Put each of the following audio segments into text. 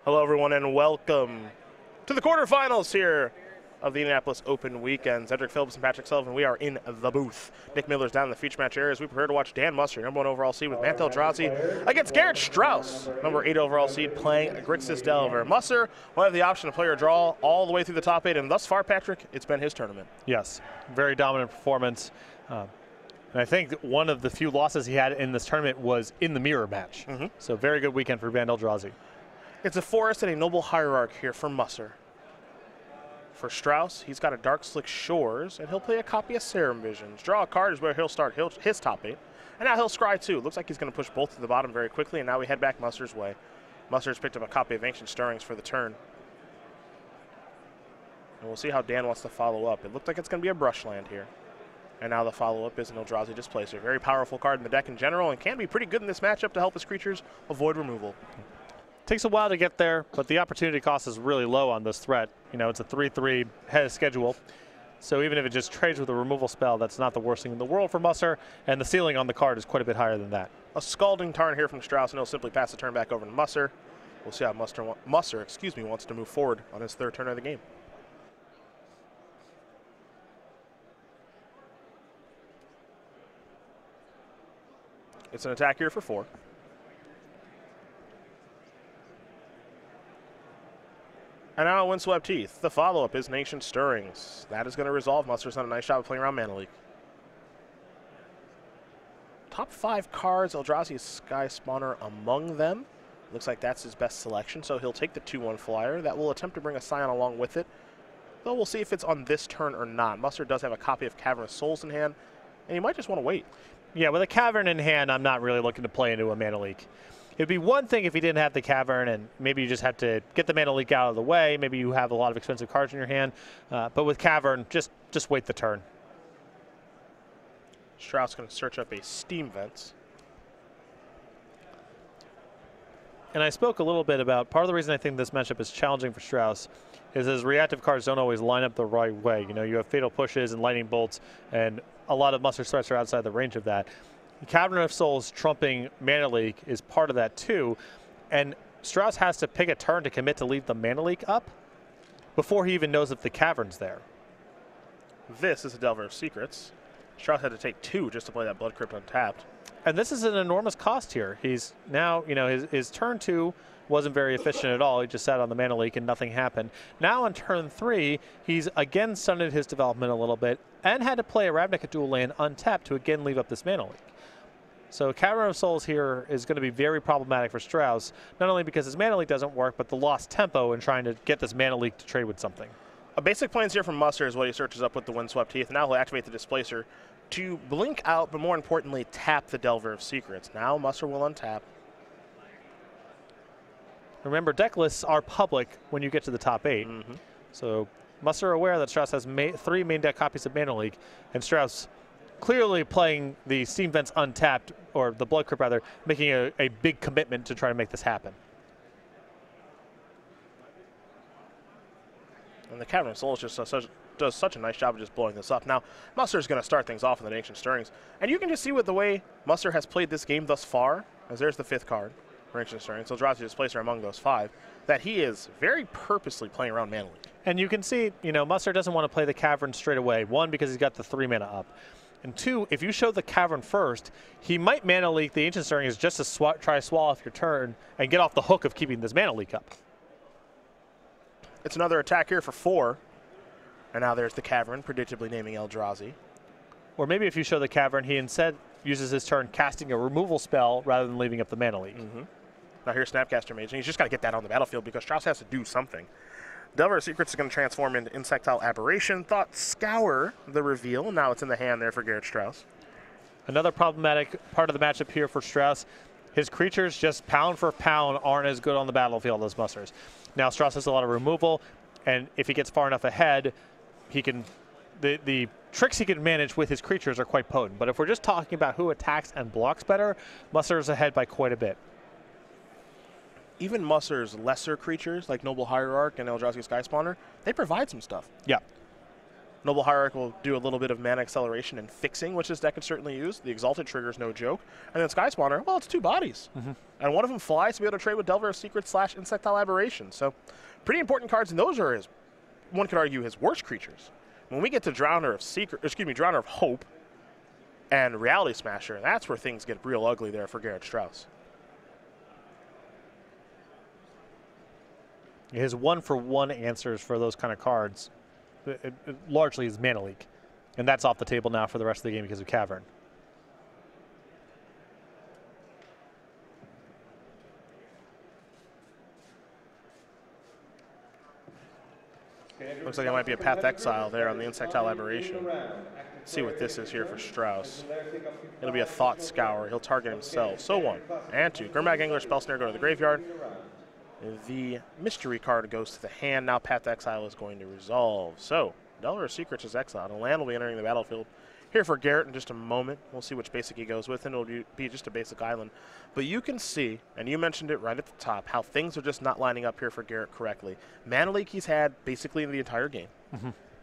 Hello, everyone, and welcome to the quarterfinals here of the Indianapolis Open weekend. Cedric Phillips and Patrick Sullivan, we are in the booth. Nick Miller's down in the feature match area as we prepare to watch Dan Musser, number 1 overall seed with Mantel Drowsy, against Garrett Strause, number 8 overall seed, playing Grixis Delver. Musser will have the option to play or draw all the way through the top 8, and thus far, Patrick, it's been his tournament. Yes, very dominant performance. And I think one of the few losses he had in this tournament was in the mirror match. So very good weekend for Mantel Drowsy. It's a forest and a noble hierarch here for Musser. For Strause, he's got a Dark Slick Shores, and he'll play a copy of Serum Visions. Draw a card is where he'll start his top 8. And now he'll scry too. Looks like he's going to push both to the bottom very quickly, and now we head back Musser's way. Musser's picked up a copy of Ancient Stirrings for the turn. And we'll see how Dan wants to follow up. It looked like it's going to be a Brushland here. And now the follow-up is an Eldrazi Displacer. Very powerful card in the deck in general, and can be pretty good in this matchup to help his creatures avoid removal. Takes a while to get there, but the opportunity cost is really low on this threat. You know, it's a 3/3 head of schedule. So even if it just trades with a removal spell, that's not the worst thing in the world for Musser, and the ceiling on the card is quite a bit higher than that. A Scalding Tarn here from Strause, and he'll simply pass the turn back over to Musser. We'll see how Musser wants to move forward on his third turn of the game. It's an attack here for 4. And now Windswept Teeth. The follow-up is Ancient Stirrings. That is going to resolve. Musser's done a nice job of playing around Mana Leak. Top 5 cards, Eldrazi's Sky Spawner among them. Looks like that's his best selection, so he'll take the 2/1 flyer. That will attempt to bring a Scion along with it, though we'll see if it's on this turn or not. Musser does have a copy of Cavern of Souls in hand, and he might just want to wait. Yeah, with a Cavern in hand, I'm not really looking to play into a Mana Leak. It'd be one thing if he didn't have the Cavern and maybe you just have to get the Mana Leak out of the way. Maybe you have a lot of expensive cards in your hand. But with Cavern, just wait the turn. Strause going to search up a Steam Vents. And I spoke a little bit about part of the reason I think this matchup is challenging for Strause is his reactive cards don't always line up the right way. You know, you have Fatal Pushes and Lightning Bolts, and a lot of Musser's threats are outside the range of that. Cavern of Souls trumping Mana Leak is part of that too, and Strause has to pick a turn to commit to leave the Mana Leak up before he even knows if the Cavern's there. This is a Delver of Secrets. Strause had to take 2 just to play that Blood Crypt untapped. And this is an enormous cost here. He's now, you know, his turn 2 wasn't very efficient at all. He just sat on the Mana Leak and nothing happened. Now on turn 3, he's again stunted his development a little bit and had to play a Ravnica dual land untapped to again leave up this Mana Leak. So Cavern of Souls here is going to be very problematic for Strause, not only because his Mana Leak doesn't work, but the lost tempo in trying to get this Mana Leak to trade with something. A basic plans here from Musser is what he searches up with the Windswept Teeth. Now he'll activate the Displacer to blink out, but more importantly, tap the Delver of Secrets. Now Musser will untap. Remember, deck lists are public when you get to the top 8. So Musser aware that Strause has 3 main deck copies of Mana Leak, and Strause clearly playing the Steam Vents untapped, or the Blood Crypt rather, making a big commitment to try to make this happen. And the Cavern of Souls just does such a nice job of just blowing this up. Now, Musser's going to start things off with an Ancient Stirrings. And you can just see with the way Musser has played this game thus far, as there's the 5th card for Ancient Stirrings, Eldrazi Displacer among those 5, that he is very purposely playing around Mana Leak. And you can see, you know, Musser doesn't want to play the Cavern straight away. 1, because he's got the 3 mana up. And 2, if you show the Cavern first, he might Mana Leak the Ancient Stirrings just to try to swallow off your turn and get off the hook of keeping this Mana Leak up. It's another attack here for 4. And now there's the Cavern, predictably naming Eldrazi. Or maybe if you show the Cavern, he instead uses his turn casting a removal spell rather than leaving up the Mana Leak. Now here's Snapcaster Mage, and he's just got to get that on the battlefield because Strause has to do something. Delver of Secrets is going to transform into Insectile Aberration. Thought Scour the reveal. Now it's in the hand there for Garrett Strause. Another problematic part of the matchup here for Strause. His creatures just pound for pound aren't as good on the battlefield as Musser's. Now Strause has a lot of removal, and if he gets far enough ahead, he can the tricks he can manage with his creatures are quite potent. But if we're just talking about who attacks and blocks better, Musser is ahead by quite a bit. Even Musser's lesser creatures, like Noble Hierarch and Eldrazi Sky Spawner, they provide some stuff. Yeah. Noble Hierarch will do a little bit of mana acceleration and fixing, which this deck could certainly use. The Exalted trigger is no joke. And then Sky Spawner, well, it's 2 bodies. And one of them flies to be able to trade with Delver of Secret / Insectile Aberration. So pretty important cards, and those are his, one could argue, his worst creatures. When we get to Drowner of Hope and Reality Smasher, that's where things get real ugly there for Garrett Strause. His 1-for-1 answers for those kind of cards it largely is Mana Leak. And that's off the table now for the rest of the game because of Cavern. Looks like it might be a Path Exile there on the Insectile Aberration. Let's see what this is here for Strause. It'll be a Thought Scour. He'll target himself. So 1 and 2. Grimag Angler, Spell Snare go to the graveyard. The mystery card goes to the hand. Now Path Exile is going to resolve. So Delver of Secrets is exiled. And land will be entering the battlefield here for Garrett in just a moment. We'll see which basic he goes with, and it'll be just a basic island. But you can see, and you mentioned it right at the top, how things are just not lining up here for Garrett correctly. Mana Leak he's had basically in the entire game.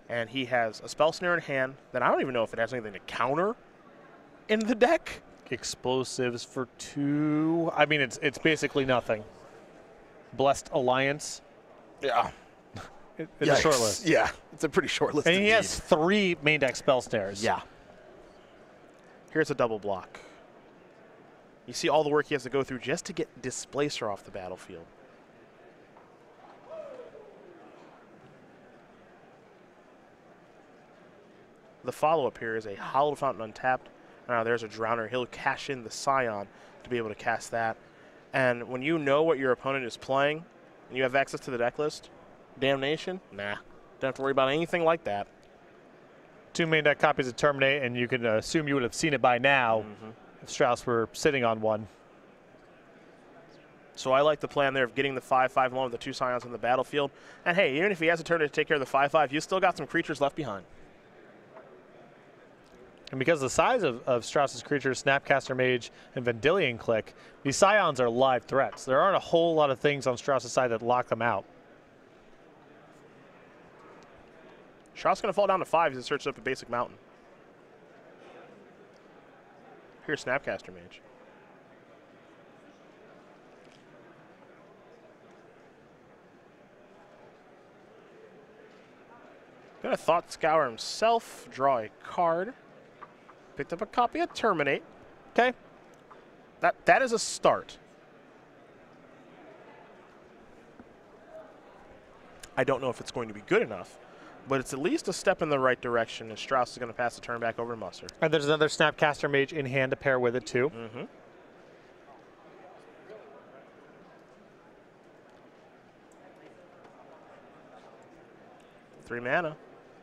And he has a Spell Snare in hand that I don't even know if it has anything to counter in the deck. Explosives for 2. I mean, it's basically nothing. Blessed Alliance. Yeah. It's a short list. Yeah, it's a pretty short list. And indeed. he has 3 main deck Spell Snares. Yeah. Here's a double block. You see all the work he has to go through just to get Displacer off the battlefield. The follow-up here is a Hallowed Fountain untapped. Now there's a Drowner. He'll cash in the Scion to be able to cast that. And when you know what your opponent is playing and you have access to the deck list, Damnation, nah. Don't have to worry about anything like that. 2 main deck copies of Terminate, and you can assume you would have seen it by now if Strause were sitting on 1. So I like the plan there of getting the 5/5 along with the 2 Scions on the battlefield. And hey, even if he has a turn to take care of the 5/5, you still got some creatures left behind. And because the size of Strauss's creatures, Snapcaster Mage and Vendilion Click, these Scions are live threats. There aren't a whole lot of things on Strauss's side that lock them out. Strauss going to fall down to 5 as he searches up a basic mountain. Here's Snapcaster Mage. Gonna Thought Scour himself, draw a card. Picked up a copy of Terminate. Okay. That is a start. I don't know if it's going to be good enough, but it's at least a step in the right direction, and Strause is going to pass the turn back over to Musser. And there's another Snapcaster Mage in hand to pair with it, too. 3 mana.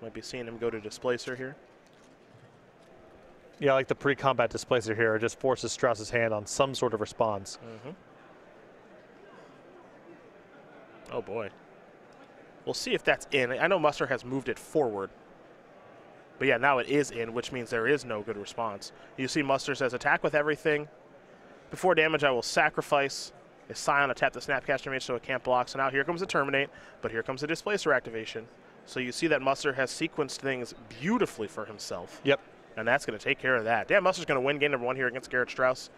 Might be seeing him go to Displacer here. Yeah, like the pre-combat Displacer here. It just forces Strauss's hand on some sort of response. Oh, boy. We'll see if that's in. I know Musser has moved it forward. But yeah, now it is in, which means there is no good response. You see Musser says, attack with everything. Before damage, I will sacrifice a Scion to tap the Snapcaster Mage so it can't block. So now here comes the Terminate, but here comes the Displacer activation. So you see that Musser has sequenced things beautifully for himself. Yep. And that's going to take care of that. Damn, Musser's going to win game number 1 here against Garrett Strause.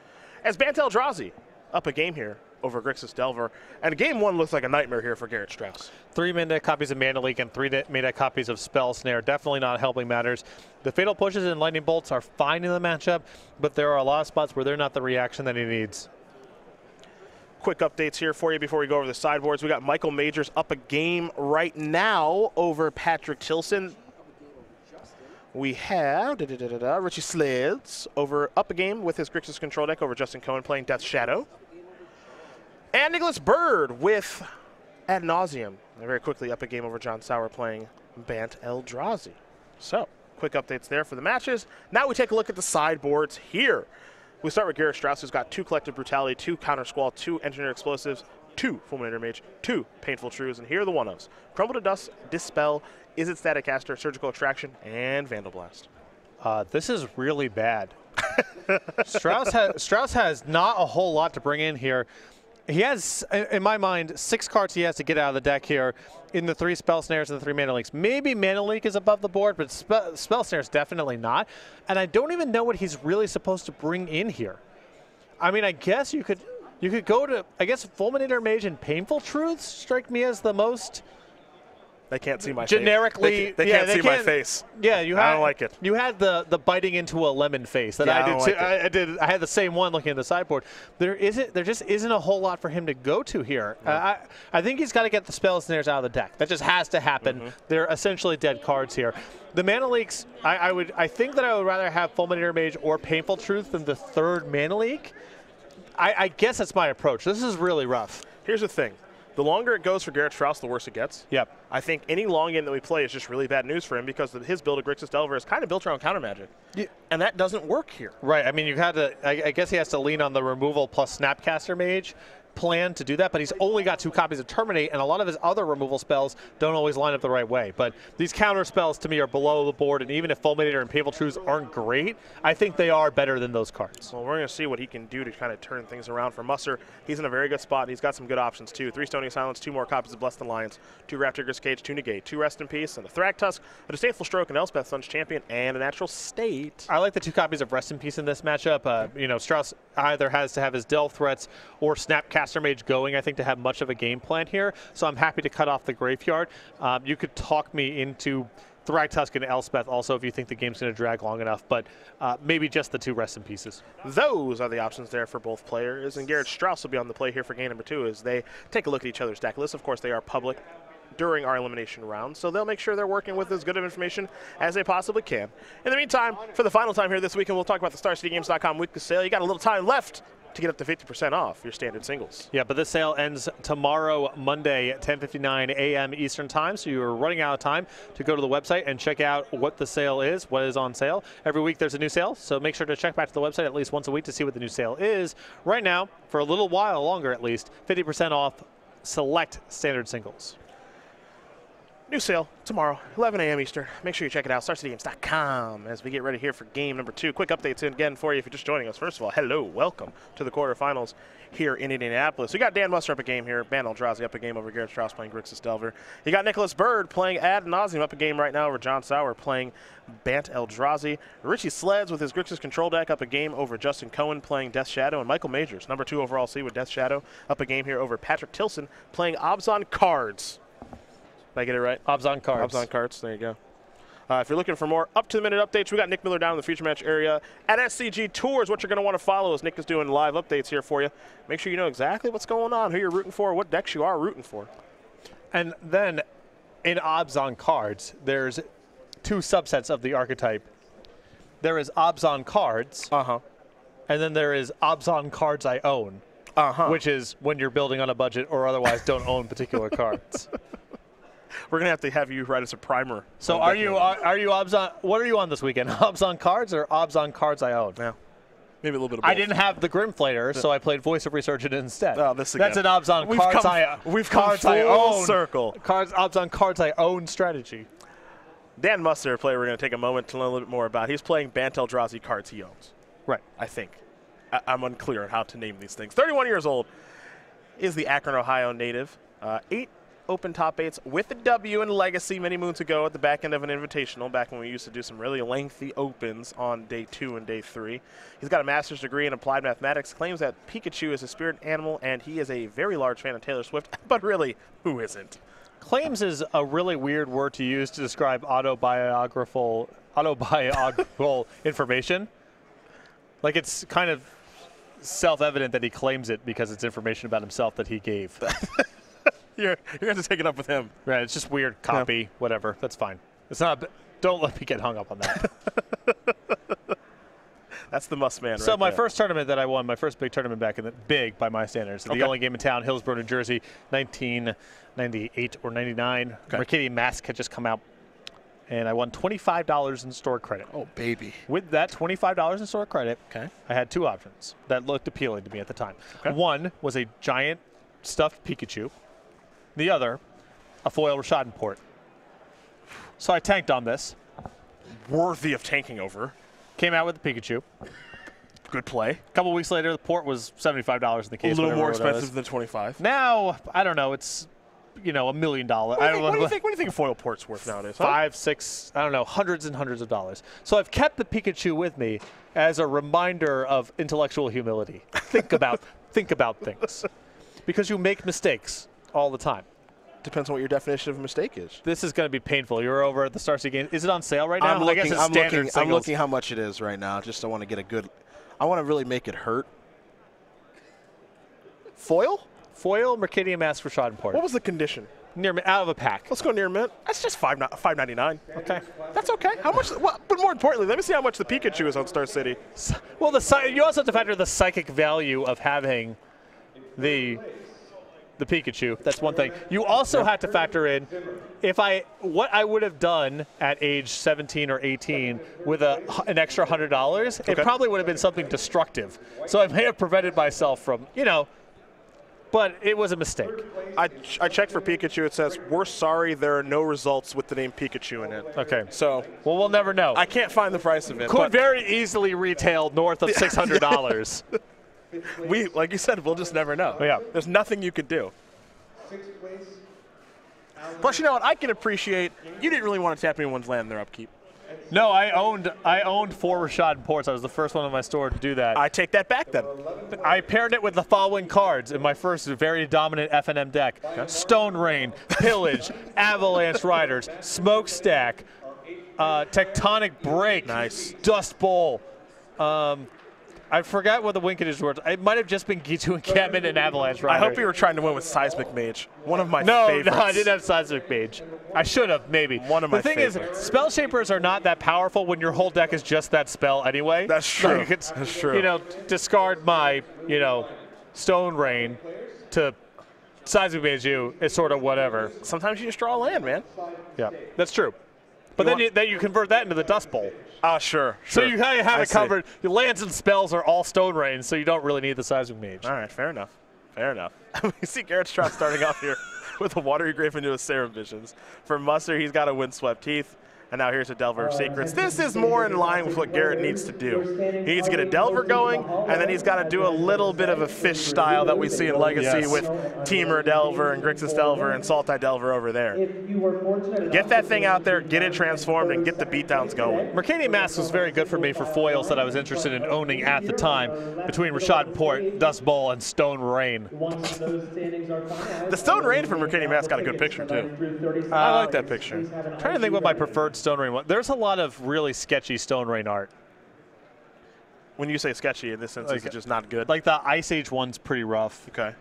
As Bantel Eldrazi up a game here over Grixis Delver. And game 1 looks like a nightmare here for Garrett Strause. 3 main deck copies of Mana Leak and 3 main deck copies of Spell Snare. Definitely not helping matters. The Fatal Pushes and Lightning Bolts are fine in the matchup, but there are a lot of spots where they're not the reaction that he needs. Quick updates here for you before we go over the sideboards. We got Michael Majors up a game right now over Patrick Tilson. We have Richie Slids up a game with his Grixis control deck over Justin Cohen playing Death Shadow. And Nicholas Bird with Ad Nauseam. Very quickly up a game over John Sauer playing Bant Eldrazi. So, quick updates there for the matches. Now we take a look at the sideboards here. We start with Garrett Strause, who's got 2 Collective Brutality, 2 Counter Squall, 2 Engineered Explosives, 2 Fulminator Mage, 2 Painful Truths, and here are the one-ofs. Crumble to Dust, Dispel, Is It Static Caster, Surgical Extraction, and Vandal Blast. This is really bad. Strause has not a whole lot to bring in here. He has, in my mind, 6 cards he has to get out of the deck here in the 3 Spell Snares and the 3 Mana Leaks. Maybe Mana Leak is above the board, but Spell Snares definitely not. And I don't even know what he's really supposed to bring in here. I mean, I guess you could go to, I guess, Fulminator Mage and Painful Truths strike me as the most... They can't see my generically, face. They can't see my face. Yeah, I don't like it. You had the biting into a lemon face that I did too. I had the same one looking at the sideboard. There just isn't a whole lot for him to go to here. No. I think he's got to get the Spell Snares out of the deck. That just has to happen. They're essentially dead cards here. The Mana Leaks, I think that I would rather have Fulminator Mage or Painful Truth than the 3rd Mana Leak. I guess that's my approach. This is really rough. Here's the thing. The longer it goes for Garrett Strause, the worse it gets. Yep. I think any long game that we play is just really bad news for him because his build of Grixis Delver is kind of built around counter magic. Yeah. And that doesn't work here. Right. I mean, you had to, I guess he has to lean on the removal plus Snapcaster Mage plan to do that, but he's only got 2 copies of Terminate, and a lot of his other removal spells don't always line up the right way. But these counter spells, to me, are below the board, and even if Fulminator and Painful Truths aren't great, I think they are better than those cards. Well, we're going to see what he can do to kind of turn things around for Musser. He's in a very good spot, and he's got some good options, too. 3 Stony Silence, 2 more copies of Blessed Alliance, 2 Raptor's Cage, 2 Negate, 2 Rest in Peace, and a Thragtusk, a Disdainful Stroke, an Elspeth Sun's Champion, and a Natural State. I like the 2 copies of Rest in Peace in this matchup. You know, Strause either has to have his Delve threats or Snapcaster Mage going, I think, to have much of a game plan here. So I'm happy to cut off the graveyard. You could talk me into Thragtusk and Elspeth also if you think the game's going to drag long enough, but maybe just the 2 Rest in Pieces. Those are the options there for both players, and Garrett Strause will be on the play here for game number 2 as they take a look at each other's deck lists. Of course, they are public during our elimination round, so they'll make sure they're working with as good of information as they possibly can. In the meantime, for the final time here this weekend, we'll talk about the StarCityGames.com weekly sale. You got a little time left to get up to 50% off your standard singles. Yeah, but this sale ends tomorrow, Monday at 10:59 a.m. Eastern Time, so you're running out of time to go to the website and check out what the sale is, what is on sale. Every week there's a new sale, so make sure to check back to the website at least once a week to see what the new sale is. Right now, for a little while longer at least, 50% off select standard singles. New sale tomorrow, 11 a.m. Eastern. Make sure you check it out, StarCityGames.com, as we get ready here for game number 2. Quick updates again for you if you're just joining us. First of all, hello, welcome to the quarterfinals here in Indianapolis. We got Dan Musser up a game here, Bant Eldrazi up a game over Garrett Strause playing Grixis Delver. You got Nicholas Bird playing Ad Nauseam up a game right now over John Sauer playing Bant Eldrazi. Richie Sleds with his Grixis control deck up a game over Justin Cohen playing Death Shadow. And Michael Majors, number 2 overall seed with Death Shadow, up a game here over Patrick Tilson playing Obzon Cards. Did I get it right? Obzon Cards. Obzon Cards, there you go. If you're looking for more up-to-the-minute updates, we got Nick Miller down in the feature match area at SCG Tours. What you're going to want to follow as Nick is doing live updates here for you. Make sure you know exactly what's going on, who you're rooting for, what decks you are rooting for. And then in Obzon Cards, there's 2 subsets of the archetype. There is Obzon Cards, and then there is Obzon Cards I Own, which is when you're building on a budget or otherwise don't own particular cards. We're going to have you write us a primer. So are you Obzon? What are you on this weekend? Obzon Cards or Obzon Cards I Own? Yeah. Maybe a little bit of both. I didn't have the Grimflater, so I played Voice of Resurgent instead. Oh, this again. That's an Obzon Cards I Own. We've come full circle. Obzon Cards I Own strategy. Dan Musser, a player we're going to take a moment to learn a little bit more about. He's playing Bant Eldrazi cards he owns. Right. I think. I'm unclear on how to name these things. 31 years old, is the Akron, Ohio native. 8 open top 8s with a W in Legacy many moons ago at the back end of an invitational, back when we used to do some really lengthy opens on day 2 and day 3. He's got a master's degree in applied mathematics, claims that Pikachu is a spirit animal, and he is a very large fan of Taylor Swift, but really, who isn't? Claims is a really weird word to use to describe autobiographical information. Like, it's kind of self-evident that he claims it because it's information about himself that he gave. You're going to take it up with him. Right, it's just weird copy, whatever. That's fine. It's not. Don't let me get hung up on that. That's the must man. So right my there. first tournament that I won, my first big tournament back in the big by my standards, the only game in town, Hillsborough, New Jersey, 1998 or 99. Mercadian Mask had just come out, and I won $25 in store credit. Oh baby! With that $25 in store credit, I had 2 options that looked appealing to me at the time. One was a giant stuffed Pikachu. The other, a foil Rashadan port. So I tanked on this. Worthy of tanking over. Came out with the Pikachu. Good play. A couple weeks later, the port was $75 in the case. A little more whatever it expensive than 25. Now, I don't know. It's, you know, $1 million. What do you think a foil port's worth nowadays? Huh? 5, 6, I don't know, hundreds and hundreds of dollars. So I've kept the Pikachu with me as a reminder of intellectual humility. Think about things, because you make mistakes all the time. Depends on what your definition of a mistake is. This is going to be painful. You're over at the Star City game. Is it on sale right now? I'm I guess it's standard I'm looking how much it is right now. Just I want to get a good. I want to really make it hurt. Foil? Foil, Mercadian Mask for Schadenport. What was the condition? Near out of a pack. Let's go near mint. That's just $5.99. Okay. That's okay. How much? Well, but more importantly, let me see how much the Pikachu is on Star City. Well, you also have to factor the psychic value of having the Pikachu. That's one thing. You also have to factor in what I would have done at age 17 or 18 with an extra $100. Okay. It probably would have been something destructive. So I may have prevented myself from, you know, but it was a mistake. I checked for Pikachu. It says, we're sorry, there are no results with the name Pikachu in it. Okay. So, well, we'll never know. I can't find the price of it. Could very easily retail north of $600. Like you said, we'll just never know. Yeah. There's nothing you could do. Plus, you know what? I can appreciate you didn't really want to tap anyone's land in their upkeep. No, I owned 4 Rashad Ports. I was the first one in my store to do that. I take that back then. I paired it with the following cards in my first very dominant FNM deck. Okay. Stone Rain, Pillage, Avalanche Riders, Smokestack, Tectonic Break, nice. Dust Bowl. I forgot what the Winkage were. It might have just been Gitu Encampment and Avalanche Rider. I hope you were trying to win with Seismic Mage. One of my favorites. No, I didn't have Seismic Mage. I should have, maybe. One of my favorites. The thing is, Spell Shapers are not that powerful when your whole deck is just that spell anyway. That's true. Like That's true. You know, discard my, you know, Stone Rain to Seismic Mage you is sort of whatever. Sometimes you just draw a land, man. Yeah, that's true. But then you convert that into the Dust Bowl. Sure. So you kind of have it covered. Your lands and spells are all Stone Rain, so you don't really need the Seismic Mage. All right, fair enough. Fair enough. We see Garrett Strause starting off here with a Watery Grave into a Serum Visions. For Musser, he's got a Windswept Heath. And now here's a Delver of Secrets. This is more in line with what Garrett needs to do. He needs to get a Delver going, and then he's got to do a little bit of a fish style that we see in Legacy with Teamer Delver and Grixis Delver and Saltai Delver over there. Get that thing out there, get it transformed, and get the beatdowns going. Mercadian Mask was very good for me for foils that I was interested in owning at the time between Rashad Port, Dust Bowl, and Stone Rain. The Stone Rain from Mercadian Mask got a good picture, too. I like that picture. I'm trying to think what my preferred Stone Rain was. There's a lot of really sketchy Stone Rain art. When you say sketchy, in this instance, it's just not good. Like the Ice Age one's pretty rough. Okay.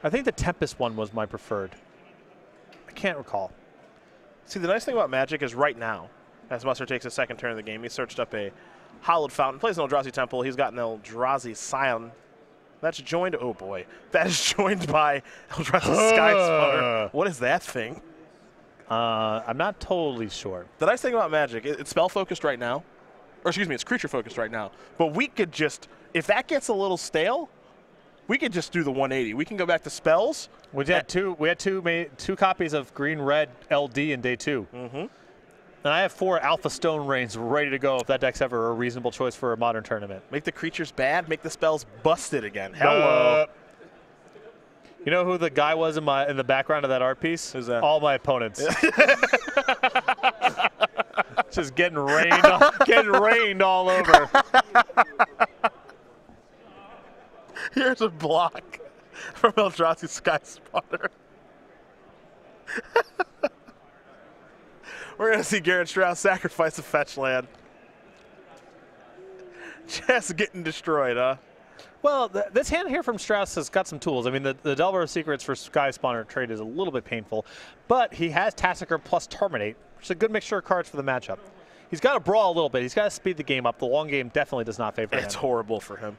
I think the Tempest one was my preferred. I can't recall. See, the nice thing about Magic is right now, as Musser takes his second turn of the game, he searched up a Hallowed Fountain, plays an Eldrazi Temple. He's got an Eldrazi Scion. That's joined, oh boy, that is joined by Eldrazi Sky Spotter. What is that thing? I'm not totally sure. The nice thing about Magic, it's spell-focused right now. Or excuse me, it's creature-focused right now. But we could just, if that gets a little stale, we could just do the 180. We can go back to spells. We had two copies of Green-Red LD in day 2. Mm-hmm. And I have 4 Alpha Stone Rains ready to go if that deck's ever a reasonable choice for a modern tournament. Make the creatures bad, make the spells busted again. Hello. You know who the guy was in the background of that art piece? Who's that? All my opponents. Just getting rained all over. Here's a block from Eldrazi Sky Spotter. We're going to see Garrett Strause sacrifice a fetch land. Just getting destroyed, huh? Well, this hand here from Strause has got some tools. I mean, the Delver of Secrets for Sky Spawner trade is a little bit painful, but he has Tassicker plus Terminate, which is a good mixture of cards for the matchup. He's got to brawl a little bit. He's got to speed the game up. The long game definitely does not favor him. It's horrible for him.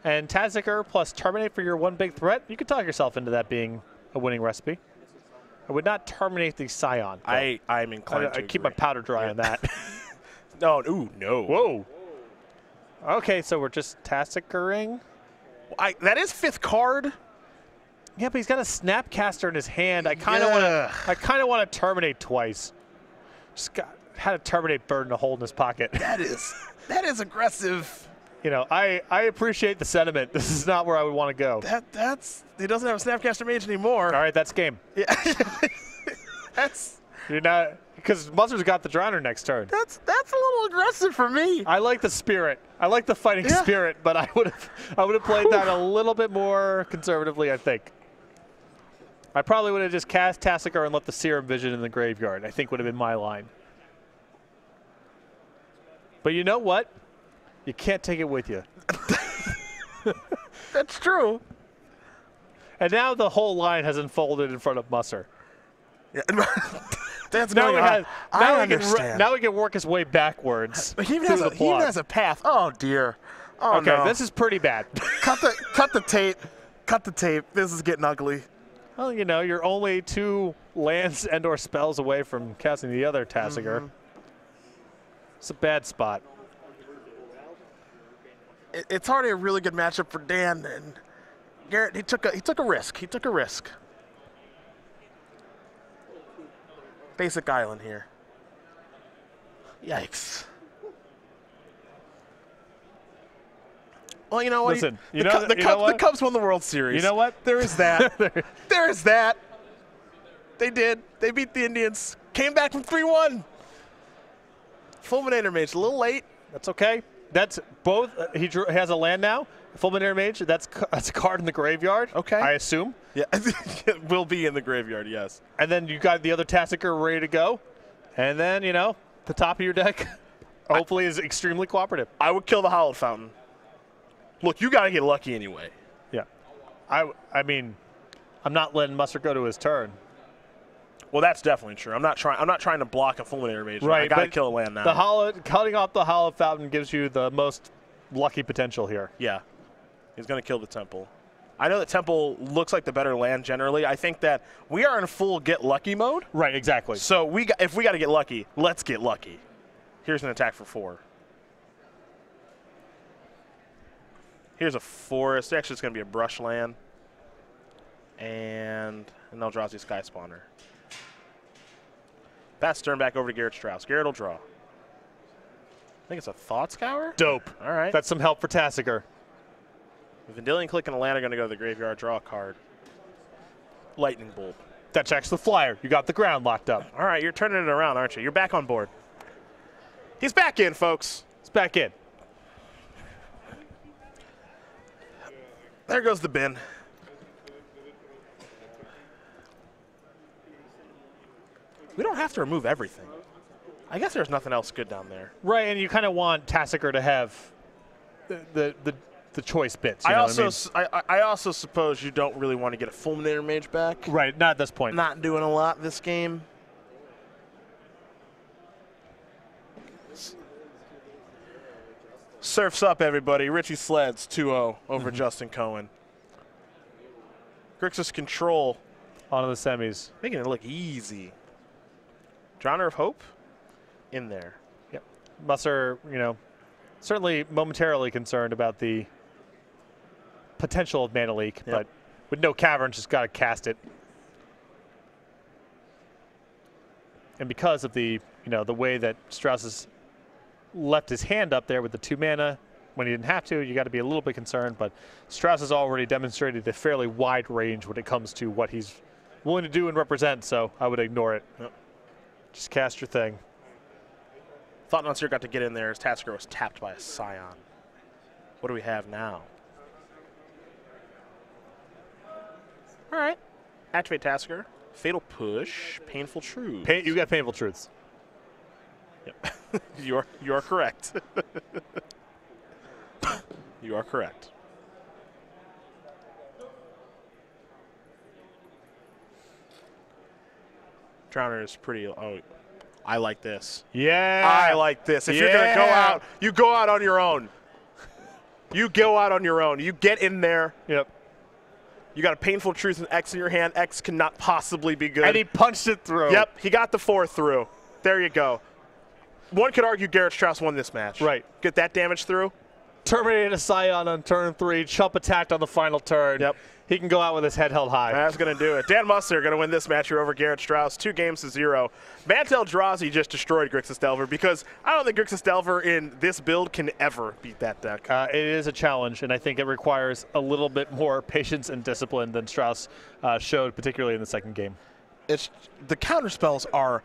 And Tassicker plus Terminate for your one big threat, you could talk yourself into that being a winning recipe. I would not terminate the Scion. I'm inclined to I keep my powder dry on that. No, ooh, no. Whoa. Okay, so we're just Tassickering. That is 5th card. Yeah, but he's got a Snapcaster in his hand. I kind of want to terminate twice. had a Terminate bird in a hole in his pocket. That is aggressive. You know, I appreciate the sentiment. This is not where I would want to go. He doesn't have a Snapcaster Mage anymore. All right, that's game. Yeah. You're not, because Musser's got the Drowner next turn. That's a little aggressive for me. I like the spirit. I like the fighting spirit, but I would have played that a little bit more conservatively, I think. I probably would have just cast Tasigur and left the Serum Vision in the graveyard. I think would have been my line. But you know what? You can't take it with you. That's true. And now the whole line has unfolded in front of Musser. Yeah. That's now going on. Now he can work his way backwards. He even has a path. Oh dear. Oh okay, no. this is pretty bad. Cut the tape. Cut the tape. This is getting ugly. Well, you know, you're only 2 lands and/or spells away from casting the other Tasigur. It's a bad spot. It's already a really good matchup for Dan, and Garrett. He took a risk. He took a risk. Basic Island here. Yikes. Well, you know what? Listen, the Cubs won the World Series. You know what? There is that. There is that. They did. They beat the Indians. Came back from 3-1. Fulminator Mage, a little late. That's okay. That's both. He has a land now. Fulminator Mage. That's a card in the graveyard. Okay. I assume. Yeah, it will be in the graveyard. Yes. And then you got the other Tasigur ready to go. And then the top of your deck, hopefully, is extremely cooperative. I would kill the Hallowed Fountain. Look, you got to get lucky anyway. Yeah. I mean, I'm not letting Musser go to his turn. Well, that's definitely true. I'm not trying to block a Fulminator Mage. Right. I got to kill a land now. Cutting off the Hallowed Fountain gives you the most lucky potential here. Yeah. He's going to kill the Temple. I know that Temple looks like the better land generally. I think that we are in full get lucky mode. Right, exactly. So if we got to get lucky, let's get lucky. Here's an attack for 4. Here's a forest. Actually, it's going to be a brush land. And an Eldrazi Sky Spawner. Pass turn back over to Garrett Strause. Garrett will draw. I think it's a Thought Scour? Dope. All right. That's some help for Tasigur. Vendilion Click and a land are going to go to the graveyard, draw a card. Lightning Bolt. That checks the flyer. You got the ground locked up. All right, you're turning it around, aren't you? You're back on board. He's back in, folks. It's back in. There goes the bin. We don't have to remove everything. I guess there's nothing else good down there. Right, and you kind of want Tasigur to have the choice bits. I also suppose you don't really want to get a Fulminator Mage back. Right, not at this point. Not doing a lot this game. Surfs up, everybody. Richie Sleds 2-0 over Justin Cohen. Grixis Control. On to the semis. Making it look easy. Drowner of Hope in there. Yep. Musser, certainly momentarily concerned about the potential of mana leak, but with no caverns, just got to cast it. And because of the way that Strause has left his hand up there with the 2 mana when he didn't have to, you got to be a little bit concerned. But Strause has already demonstrated a fairly wide range when it comes to what he's willing to do and represent, so I would ignore it. Yep. Just cast your thing. Thought Musser got to get in there as Tasigur was tapped by a Scion. What do we have now? All right. Activate Tasigur. Fatal Push. Painful Truth. You got Painful Truths. Yep. You are correct. You are correct. Drowner is pretty. Oh, I like this. Yeah. I like this. If you're going to go out, you go out on your own. You go out on your own. You get in there. Yep. You got a Painful Truth and X in your hand. X cannot possibly be good. And he punched it through. Yep. He got the 4 through. There you go. One could argue Garrett Strause won this match. Right. Get that damage through. Terminated a Scion on turn 3. Chump attacked on the final turn. Yep. he can go out with his head held high. That's going to do it. Dan Musser going to win this match here over Garrett Strause, 2-0. Mantel Drazi just destroyed Grixis Delver because I don't think Grixis Delver in this build can ever beat that deck. It is a challenge, and I think it requires a little bit more patience and discipline than Strause showed, particularly in the second game. The counter spells are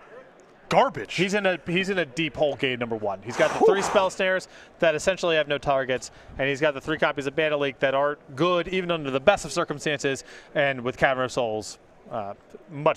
garbage. He's in a deep hole game number 1. He's got the 3 spell snares that essentially have no targets, and he's got the 3 copies of Mana Leak that are good even under the best of circumstances, and with Cavern of Souls, much